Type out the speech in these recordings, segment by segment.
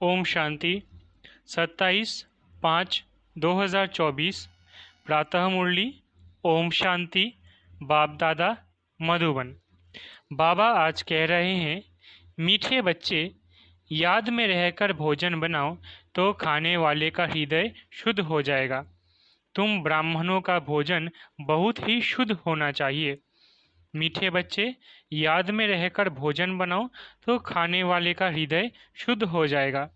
ओम शांति 27/5/2024 प्रातः मुरली। ओम शांति। बाप दादा मधुबन। बाबा आज कह रहे हैं, मीठे बच्चे, याद में रहकर भोजन बनाओ तो खाने वाले का हृदय शुद्ध हो जाएगा। तुम ब्राह्मणों का भोजन बहुत ही शुद्ध होना चाहिए। मीठे बच्चे, याद में रहकर भोजन बनाओ तो खाने वाले का हृदय शुद्ध हो जाएगा।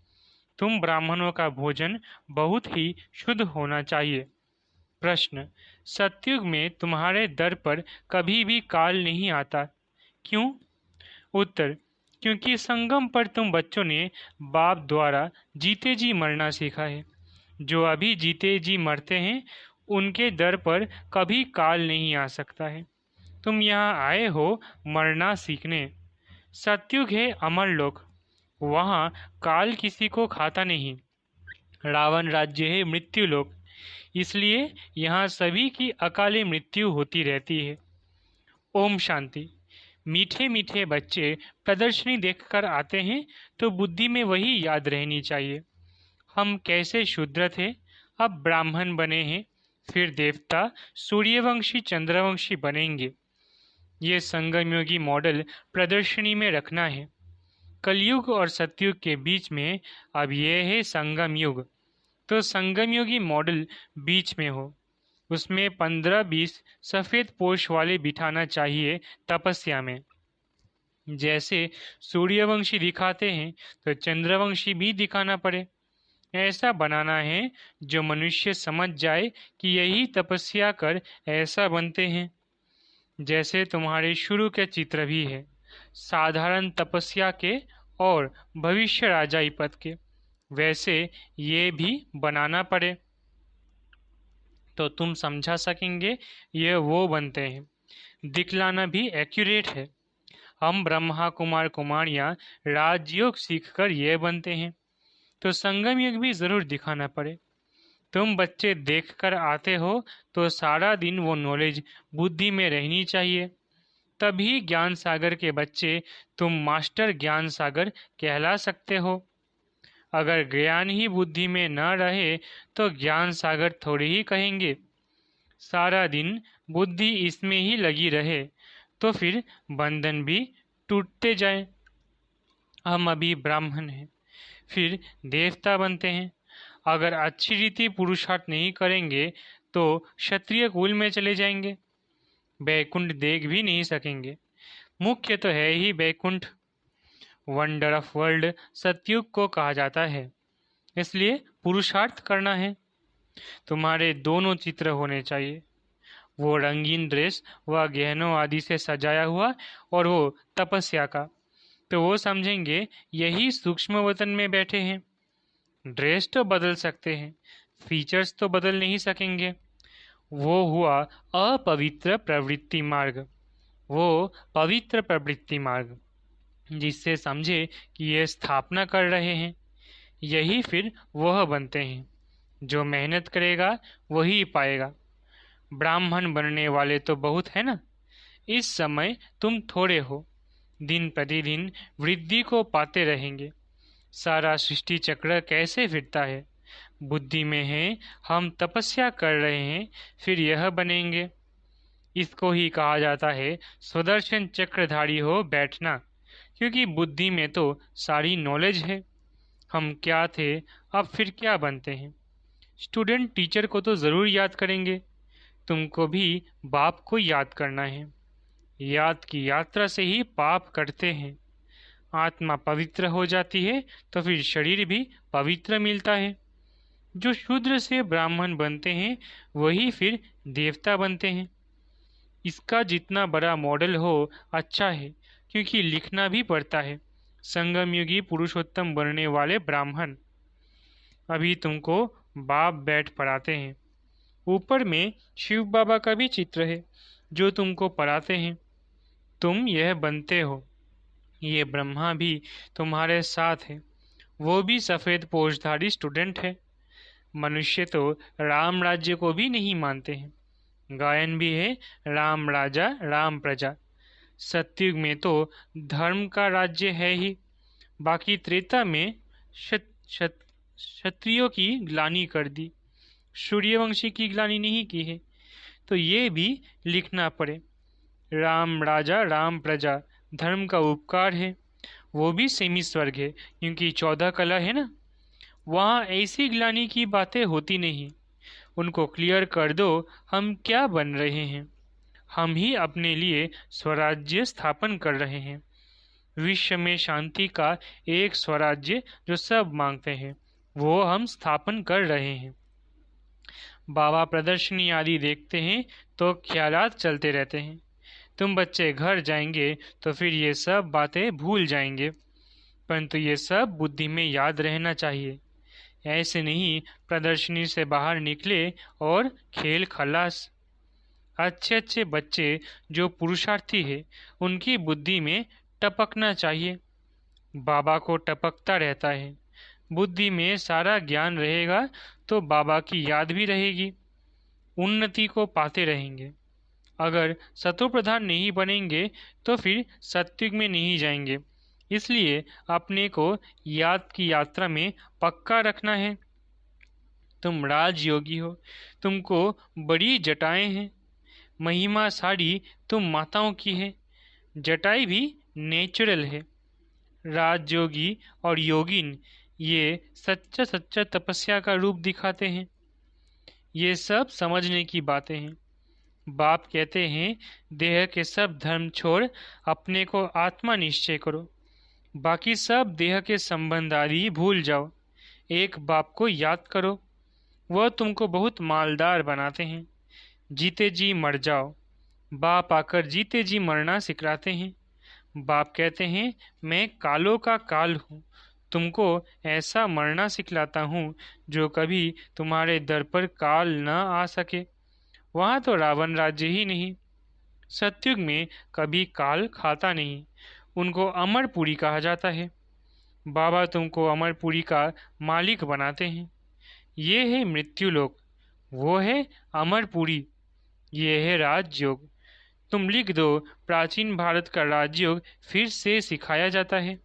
तुम ब्राह्मणों का भोजन बहुत ही शुद्ध होना चाहिए। प्रश्न: सतयुग में तुम्हारे दर पर कभी भी काल नहीं आता, क्यों? उत्तर: क्योंकि संगम पर तुम बच्चों ने बाप द्वारा जीते जी मरना सीखा है। जो अभी जीते जी मरते हैं उनके दर पर कभी काल नहीं आ सकता है। तुम यहाँ आए हो मरना सीखने। सतयुग है अमर लोक, वहाँ काल किसी को खाता नहीं। रावण राज्य है मृत्यु लोक, इसलिए यहाँ सभी की अकाले मृत्यु होती रहती है। ओम शांति। मीठे मीठे बच्चे प्रदर्शनी देखकर आते हैं तो बुद्धि में वही याद रहनी चाहिए। हम कैसे शूद्र थे, अब ब्राह्मण बने हैं, फिर देवता, सूर्यवंशी, चंद्रवंशी बनेंगे। ये संगम योगी मॉडल प्रदर्शनी में रखना है। कलयुग और सतयुग के बीच में अब यह है संगम युग, तो संगम योगी मॉडल बीच में हो। उसमें 15-20 सफ़ेद पोश वाले बिठाना चाहिए तपस्या में। जैसे सूर्यवंशी दिखाते हैं तो चंद्रवंशी भी दिखाना पड़े। ऐसा बनाना है जो मनुष्य समझ जाए कि यही तपस्या कर ऐसा बनते हैं। जैसे तुम्हारे शुरू के चित्र भी है, साधारण तपस्या के और भविष्य राजाई पद के, वैसे ये भी बनाना पड़े तो तुम समझा सकेंगे ये वो बनते हैं। दिखलाना भी एक्यूरेट है। हम ब्रह्मा कुमार कुमारियाँ राजयोग सीखकर ये बनते हैं, तो संगम युग भी ज़रूर दिखाना पड़े। तुम बच्चे देखकर आते हो तो सारा दिन वो नॉलेज बुद्धि में रहनी चाहिए, तभी ज्ञान सागर के बच्चे तुम मास्टर ज्ञान सागर कहला सकते हो। अगर ज्ञान ही बुद्धि में न रहे तो ज्ञान सागर थोड़ी ही कहेंगे। सारा दिन बुद्धि इसमें ही लगी रहे तो फिर बंधन भी टूटते जाए। हम अभी ब्राह्मण हैं, फिर देवता बनते हैं। अगर अच्छी रीति पुरुषार्थ नहीं करेंगे तो क्षत्रिय कुल में चले जाएंगे, बैकुंठ देख भी नहीं सकेंगे। मुख्य तो है ही बैकुंठ। वंडर ऑफ वर्ल्ड सतयुग को कहा जाता है, इसलिए पुरुषार्थ करना है। तुम्हारे दोनों चित्र होने चाहिए, वो रंगीन ड्रेस व गहनों आदि से सजाया हुआ और वो तपस्या का, तो वो समझेंगे यही सूक्ष्म वतन में बैठे हैं। ड्रेस तो बदल सकते हैं, फीचर्स तो बदल नहीं सकेंगे। वो हुआ अपवित्र प्रवृत्ति मार्ग, वो पवित्र प्रवृत्ति मार्ग, जिससे समझे कि ये स्थापना कर रहे हैं। यही फिर वह बनते हैं। जो मेहनत करेगा वही पाएगा। ब्राह्मण बनने वाले तो बहुत है ना। इस समय तुम थोड़े हो, दिन प्रतिदिन वृद्धि को पाते रहेंगे। सारा सृष्टि चक्र कैसे फिरता है, बुद्धि में है। हम तपस्या कर रहे हैं, फिर यह बनेंगे। इसको ही कहा जाता है सुदर्शन चक्रधारी हो बैठना, क्योंकि बुद्धि में तो सारी नॉलेज है। हम क्या थे, अब फिर क्या बनते हैं। स्टूडेंट टीचर को तो ज़रूर याद करेंगे, तुमको भी बाप को याद करना है। याद की यात्रा से ही पाप करते हैं। आत्मा पवित्र हो जाती है तो फिर शरीर भी पवित्र मिलता है। जो शूद्र से ब्राह्मण बनते हैं वही फिर देवता बनते हैं। इसका जितना बड़ा मॉडल हो अच्छा है, क्योंकि लिखना भी पड़ता है संगम युगी पुरुषोत्तम बनने वाले ब्राह्मण। अभी तुमको बाप बैठ पढ़ाते हैं। ऊपर में शिव बाबा का भी चित्र है जो तुमको पढ़ाते हैं। तुम यह बनते हो। ये ब्रह्मा भी तुम्हारे साथ है, वो भी सफ़ेद पोषधारी स्टूडेंट है। मनुष्य तो राम राज्य को भी नहीं मानते हैं। गायन भी है, राम राजा राम प्रजा। सतयुग में तो धर्म का राज्य है ही, बाकी त्रेता में क्षत्रियों की ग्लानि कर दी, सूर्यवंशी की ग्लानि नहीं की है। तो ये भी लिखना पड़े। राम राजा राम प्रजा धर्म का उपकार है, वो भी सेमी स्वर्ग है, क्योंकि 14 कला है ना, वहाँ ऐसी ग्लानि की बातें होती नहीं। उनको क्लियर कर दो हम क्या बन रहे हैं। हम ही अपने लिए स्वराज्य स्थापन कर रहे हैं। विश्व में शांति का एक स्वराज्य जो सब मांगते हैं, वो हम स्थापन कर रहे हैं। बाबा प्रदर्शनी आदि देखते हैं तो ख्यालात चलते रहते हैं। तुम बच्चे घर जाएंगे तो फिर ये सब बातें भूल जाएंगे, परंतु ये सब बुद्धि में याद रहना चाहिए। ऐसे नहीं प्रदर्शनी से बाहर निकले और खेल खलास। अच्छे अच्छे बच्चे जो पुरुषार्थी है, उनकी बुद्धि में टपकना चाहिए। बाबा को टपकता रहता है। बुद्धि में सारा ज्ञान रहेगा तो बाबा की याद भी रहेगी, उन्नति को पाते रहेंगे। अगर सतो प्रधान नहीं बनेंगे तो फिर सत्युग में नहीं जाएंगे। इसलिए अपने को याद की यात्रा में पक्का रखना है। तुम राजयोगी हो, तुमको बड़ी जटाएं हैं। महिमा सारी तुम माताओं की है, जटाई भी नेचुरल है। राजयोगी और योगिन ये सच्चा सच्चा तपस्या का रूप दिखाते हैं। ये सब समझने की बातें हैं। बाप कहते हैं देह के सब धर्म छोड़ अपने को आत्मा निश्चय करो, बाकी सब देह के संबंध आदि भूल जाओ। एक बाप को याद करो, वह तुमको बहुत मालदार बनाते हैं। जीते जी मर जाओ। बाप आकर जीते जी मरना सिखलाते हैं। बाप कहते हैं मैं कालों का काल हूँ, तुमको ऐसा मरना सिखलाता हूँ जो कभी तुम्हारे दर पर काल न आ सके। वहाँ तो रावण राज्य ही नहीं। सत्युग में कभी काल खाता नहीं, उनको अमरपुरी कहा जाता है। बाबा तुमको अमरपुरी का मालिक बनाते हैं। ये है मृत्युलोक, वो है अमरपुरी, ये है राजयोग। तुम लिख दो प्राचीन भारत का राजयोग फिर से सिखाया जाता है।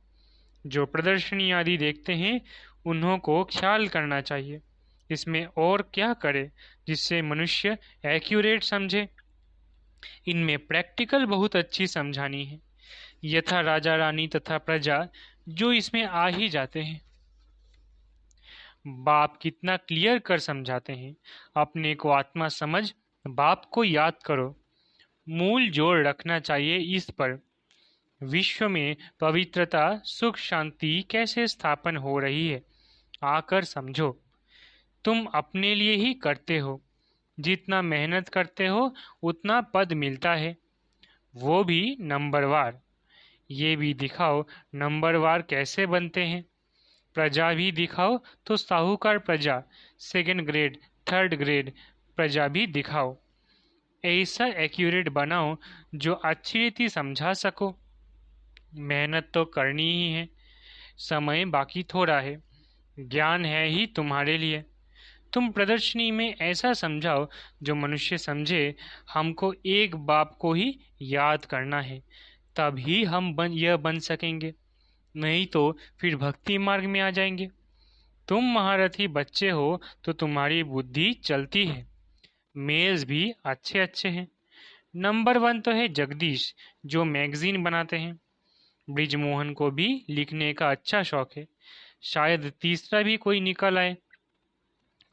जो प्रदर्शनी आदि देखते हैं उन्हों को ख्याल करना चाहिए इसमें और क्या करे जिससे मनुष्य एक्यूरेट समझे। इनमें प्रैक्टिकल बहुत अच्छी समझानी है। यथा राजा रानी तथा प्रजा जो इसमें आ ही जाते हैं। बाप कितना क्लियर कर समझाते हैं। अपने को आत्मा समझ बाप को याद करो। मूल जोर रखना चाहिए इस पर। विश्व में पवित्रता सुख शांति कैसे स्थापन हो रही है, आकर समझो। तुम अपने लिए ही करते हो, जितना मेहनत करते हो उतना पद मिलता है, वो भी नंबरवार। ये भी दिखाओ नंबरवार कैसे बनते हैं। प्रजा भी दिखाओ तो साहूकार प्रजा, सेकंड ग्रेड थर्ड ग्रेड प्रजा भी दिखाओ। ऐसा एक्यूरेट बनाओ जो अच्छी रीति समझा सको। मेहनत तो करनी ही है, समय बाकी थोड़ा है, ज्ञान है ही तुम्हारे लिए। तुम प्रदर्शनी में ऐसा समझाओ जो मनुष्य समझे हमको एक बाप को ही याद करना है, तभी हम यह बन सकेंगे, नहीं तो फिर भक्ति मार्ग में आ जाएंगे। तुम महारथी बच्चे हो तो तुम्हारी बुद्धि चलती है। मेल्स भी अच्छे अच्छे हैं। नंबर 1 तो है जगदीश जो मैगजीन बनाते हैं। ब्रिजमोहन को भी लिखने का अच्छा शौक है, शायद तीसरा भी कोई निकल आए।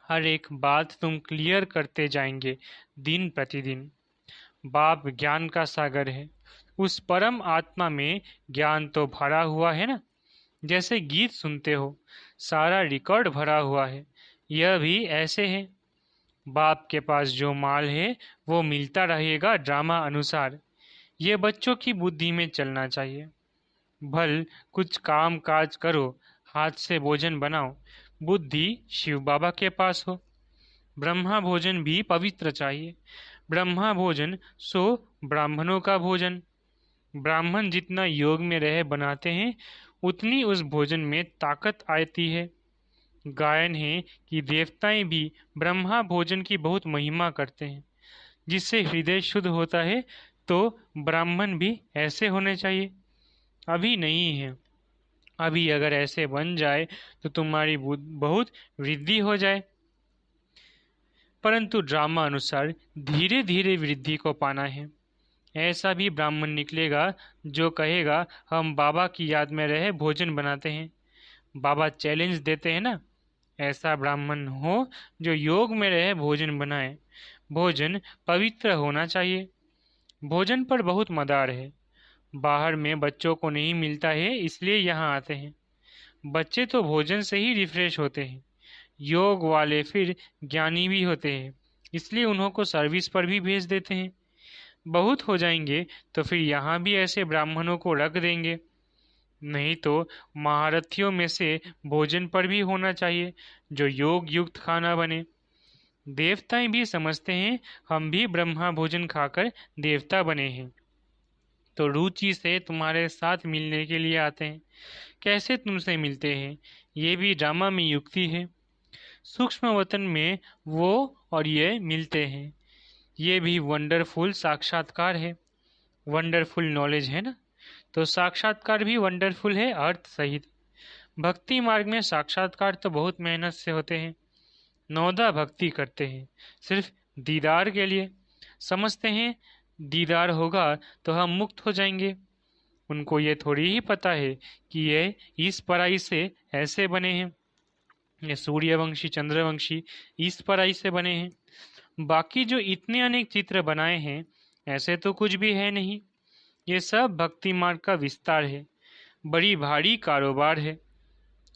हर एक बात तुम क्लियर करते जाएंगे दिन प्रतिदिन। बाप ज्ञान का सागर है, उस परम आत्मा में ज्ञान तो भरा हुआ है ना। जैसे गीत सुनते हो, सारा रिकॉर्ड भरा हुआ है, यह भी ऐसे है। बाप के पास जो माल है वो मिलता रहेगा ड्रामा अनुसार। ये बच्चों की बुद्धि में चलना चाहिए। भल कुछ काम काज करो, हाथ से भोजन बनाओ, बुद्धि शिव बाबा के पास हो। ब्रह्मा भोजन भी पवित्र चाहिए। ब्रह्मा भोजन सो ब्राह्मणों का भोजन। ब्राह्मण जितना योग में रह बनाते हैं उतनी उस भोजन में ताकत आती है। गायन है कि देवताएं भी ब्रह्मा भोजन की बहुत महिमा करते हैं, जिससे हृदय शुद्ध होता है। तो ब्राह्मण भी ऐसे होने चाहिए, अभी नहीं है। अभी अगर ऐसे बन जाए तो तुम्हारी बहुत वृद्धि हो जाए। परंतु ड्रामा अनुसार धीरे धीरे वृद्धि को पाना है। ऐसा भी ब्राह्मण निकलेगा जो कहेगा हम बाबा की याद में रहे भोजन बनाते हैं। बाबा चैलेंज देते हैं ना, ऐसा ब्राह्मण हो जो योग में रहे भोजन बनाए। भोजन पवित्र होना चाहिए। भोजन पर बहुत मदार है। बाहर में बच्चों को नहीं मिलता है, इसलिए यहाँ आते हैं। बच्चे तो भोजन से ही रिफ्रेश होते हैं। योग वाले फिर ज्ञानी भी होते हैं, इसलिए उन्हों को सर्विस पर भी भेज देते हैं। बहुत हो जाएंगे तो फिर यहाँ भी ऐसे ब्राह्मणों को रख देंगे। नहीं तो महारथियों में से भोजन पर भी होना चाहिए जो योग युक्त खाना बने। देवताएं भी समझते हैं हम भी ब्रह्मा भोजन खाकर देवता बने हैं, तो रुचि से तुम्हारे साथ मिलने के लिए आते हैं। कैसे तुमसे मिलते हैं, ये भी ड्रामा में युक्ति है। सूक्ष्म वतन में वो और ये मिलते हैं। ये भी वंडरफुल साक्षात्कार है। वंडरफुल नॉलेज है ना, तो साक्षात्कार भी वंडरफुल है अर्थ सहित। भक्ति मार्ग में साक्षात्कार तो बहुत मेहनत से होते हैं। नौदा भक्ति करते हैं सिर्फ दीदार के लिए। समझते हैं दीदार होगा तो हम मुक्त हो जाएंगे। उनको ये थोड़ी ही पता है कि ये इस पराई से ऐसे बने हैं, ये सूर्यवंशी चंद्रवंशी इस पराई से बने हैं। बाकी जो इतने अनेक चित्र बनाए हैं ऐसे तो कुछ भी है नहीं। ये सब भक्ति मार्ग का विस्तार है, बड़ी भारी कारोबार है।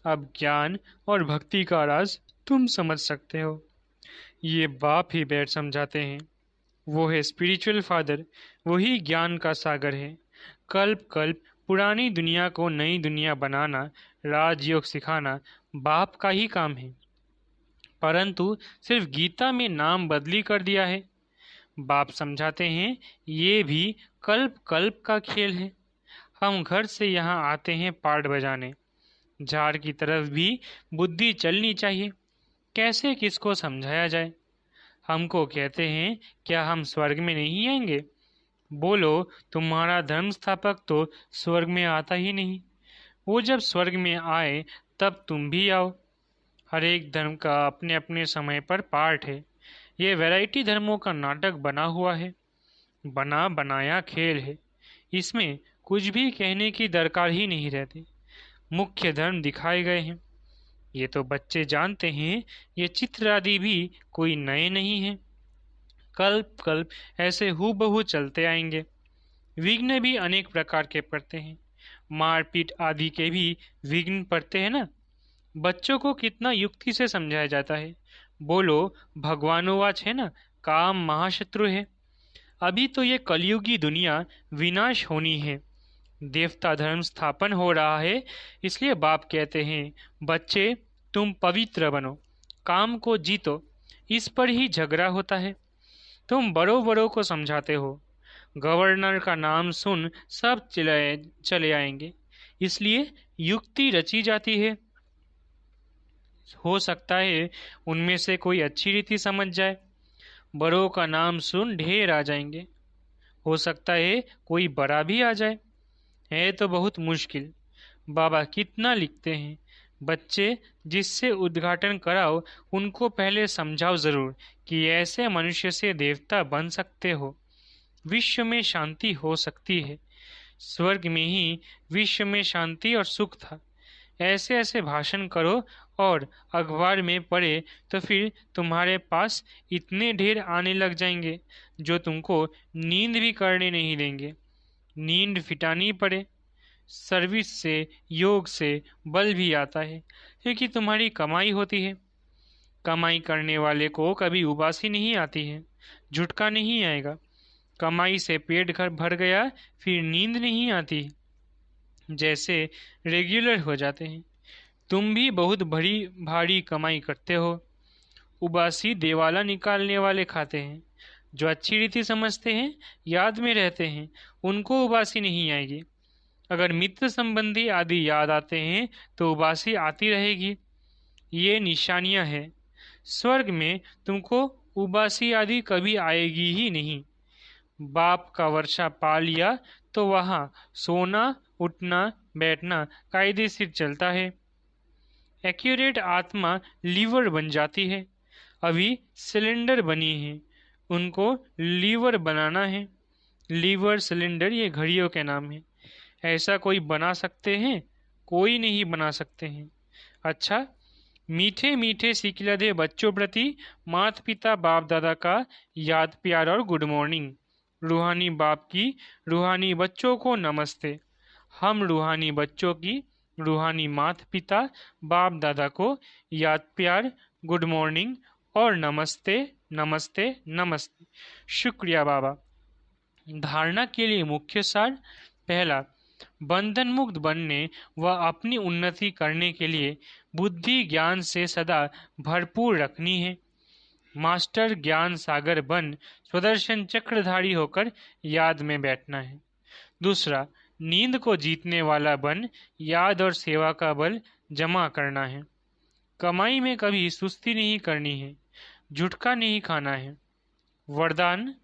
अब ज्ञान और भक्ति का राज तुम समझ सकते हो। ये बाप ही बैठ समझाते हैं। वो है स्पिरिचुअल फादर, वही ज्ञान का सागर है। कल्प कल्प पुरानी दुनिया को नई दुनिया बनाना, राजयोग सिखाना बाप का ही काम है। परंतु सिर्फ गीता में नाम बदली कर दिया है। बाप समझाते हैं ये भी कल्प कल्प का खेल है। हम घर से यहाँ आते हैं पार्ट बजाने। झाड़ की तरफ भी बुद्धि चलनी चाहिए। कैसे किसको समझाया जाए। हमको कहते हैं क्या हम स्वर्ग में नहीं आएंगे। बोलो तुम्हारा धर्म स्थापक तो स्वर्ग में आता ही नहीं। वो जब स्वर्ग में आए तब तुम भी आओ। हर एक धर्म का अपने अपने समय पर पार्ट है। ये वैरायटी धर्मों का नाटक बना हुआ है, बना बनाया खेल है। इसमें कुछ भी कहने की दरकार ही नहीं रहती। मुख्य धर्म दिखाए गए हैं, ये तो बच्चे जानते हैं। ये चित्र आदि भी कोई नए नहीं हैं। कल्प कल्प ऐसे हूबहू चलते आएंगे। विघ्न भी अनेक प्रकार के पड़ते हैं। मारपीट आदि के भी विघ्न पड़ते हैं ना। बच्चों को कितना युक्ति से समझाया जाता है। बोलो भगवानोवाच है ना, काम महाशत्रु है। अभी तो ये कलयुगी दुनिया विनाश होनी है, देवता धर्म स्थापन हो रहा है। इसलिए बाप कहते हैं बच्चे तुम पवित्र बनो, काम को जीतो। इस पर ही झगड़ा होता है। तुम बड़ों बड़ों को समझाते हो, गवर्नर का नाम सुन सब चले आएंगे। इसलिए युक्ति रची जाती है। हो सकता है उनमें से कोई अच्छी रीति समझ जाए। बड़ों का नाम सुन ढेर आ जाएंगे। हो सकता है कोई बड़ा भी आ जाए। है तो बहुत मुश्किल। बाबा कितना लिखते हैं, बच्चे जिससे उद्घाटन कराओ उनको पहले समझाओ जरूर कि ऐसे मनुष्य से देवता बन सकते हो। विश्व में शांति हो सकती है। स्वर्ग में ही विश्व में शांति और सुख था। ऐसे ऐसे भाषण करो और अखबार में पढ़े तो फिर तुम्हारे पास इतने ढेर आने लग जाएंगे जो तुमको नींद भी करने नहीं देंगे। नींद फिटानी पड़े। सर्विस से योग से बल भी आता है, क्योंकि तुम्हारी कमाई होती है। कमाई करने वाले को कभी उबासी नहीं आती है, झुटका नहीं आएगा। कमाई से पेट घर भर गया फिर नींद नहीं आती, जैसे रेगुलर हो जाते हैं। तुम भी बहुत बड़ी भारी कमाई करते हो। उबासी देवाला निकालने वाले खाते हैं। जो अच्छी रीति समझते हैं, याद में रहते हैं, उनको उबासी नहीं आएगी। अगर मित्र संबंधी आदि याद आते हैं तो उबासी आती रहेगी। ये निशानियां हैं। स्वर्ग में तुमको उबासी आदि कभी आएगी ही नहीं। बाप का वर्षा पा लिया तो वहाँ सोना उठना बैठना कायदेशीर चलता है। एक्यूरेट आत्मा लीवर बन जाती है। अभी सिलेंडर बनी है, उनको लीवर बनाना है। लीवर सिलेंडर ये घड़ियों के नाम है। ऐसा कोई बना सकते हैं? कोई नहीं बना सकते हैं। अच्छा, मीठे मीठे सिकिलधे बच्चों प्रति माता पिता बाप दादा का याद प्यार और गुड मॉर्निंग। रूहानी बाप की रूहानी बच्चों को नमस्ते। हम रूहानी बच्चों की रूहानी माता पिता बाप दादा को याद प्यार, गुड मॉर्निंग और नमस्ते नमस्ते नमस्ते। शुक्रिया बाबा। धारणा के लिए मुख्य सार। पहला, बंधन मुक्त बनने व अपनी उन्नति करने के लिए बुद्धि ज्ञान से सदा भरपूर रखनी है। मास्टर ज्ञान सागर बन स्वदर्शन चक्रधारी होकर याद में बैठना है। दूसरा, नींद को जीतने वाला बन याद और सेवा का बल जमा करना है। कमाई में कभी सुस्ती नहीं करनी है, झुटका नहीं खाना है। वरदान,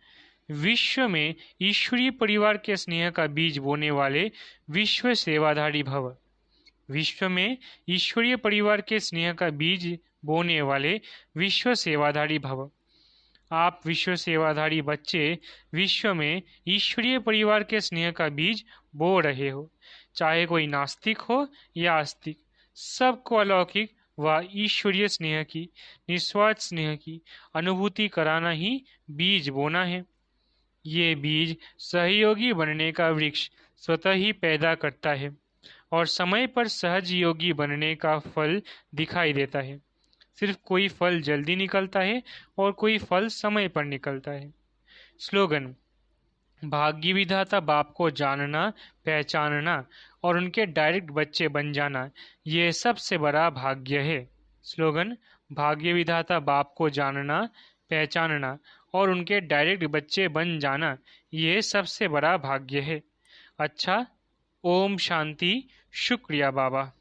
विश्व में ईश्वरीय परिवार के स्नेह का बीज बोने वाले विश्व सेवाधारी भव। विश्व में ईश्वरीय परिवार के स्नेह का बीज बोने वाले विश्व सेवाधारी भव। आप विश्व सेवाधारी बच्चे विश्व में ईश्वरीय परिवार के स्नेह का बीज बो रहे हो। चाहे कोई नास्तिक हो या आस्तिक, सबको अलौकिक व ईश्वरीय स्नेह की, निस्वार्थ स्नेह की अनुभूति कराना ही बीज बोना है। ये बीज सहयोगी बनने का वृक्ष स्वतः ही पैदा करता है और समय पर सहज योगी बनने का फल दिखाई देता है। सिर्फ कोई फल जल्दी निकलता है और कोई फल समय पर निकलता है। स्लोगन, भाग्य विधाता बाप को जानना, पहचानना और उनके डायरेक्ट बच्चे बन जाना, ये सबसे बड़ा भाग्य है। स्लोगन, भाग्य विधाता बाप को जानना, पहचानना और उनके डायरेक्ट बच्चे बन जाना, ये सबसे बड़ा भाग्य है। अच्छा, ओम शांति। शुक्रिया बाबा।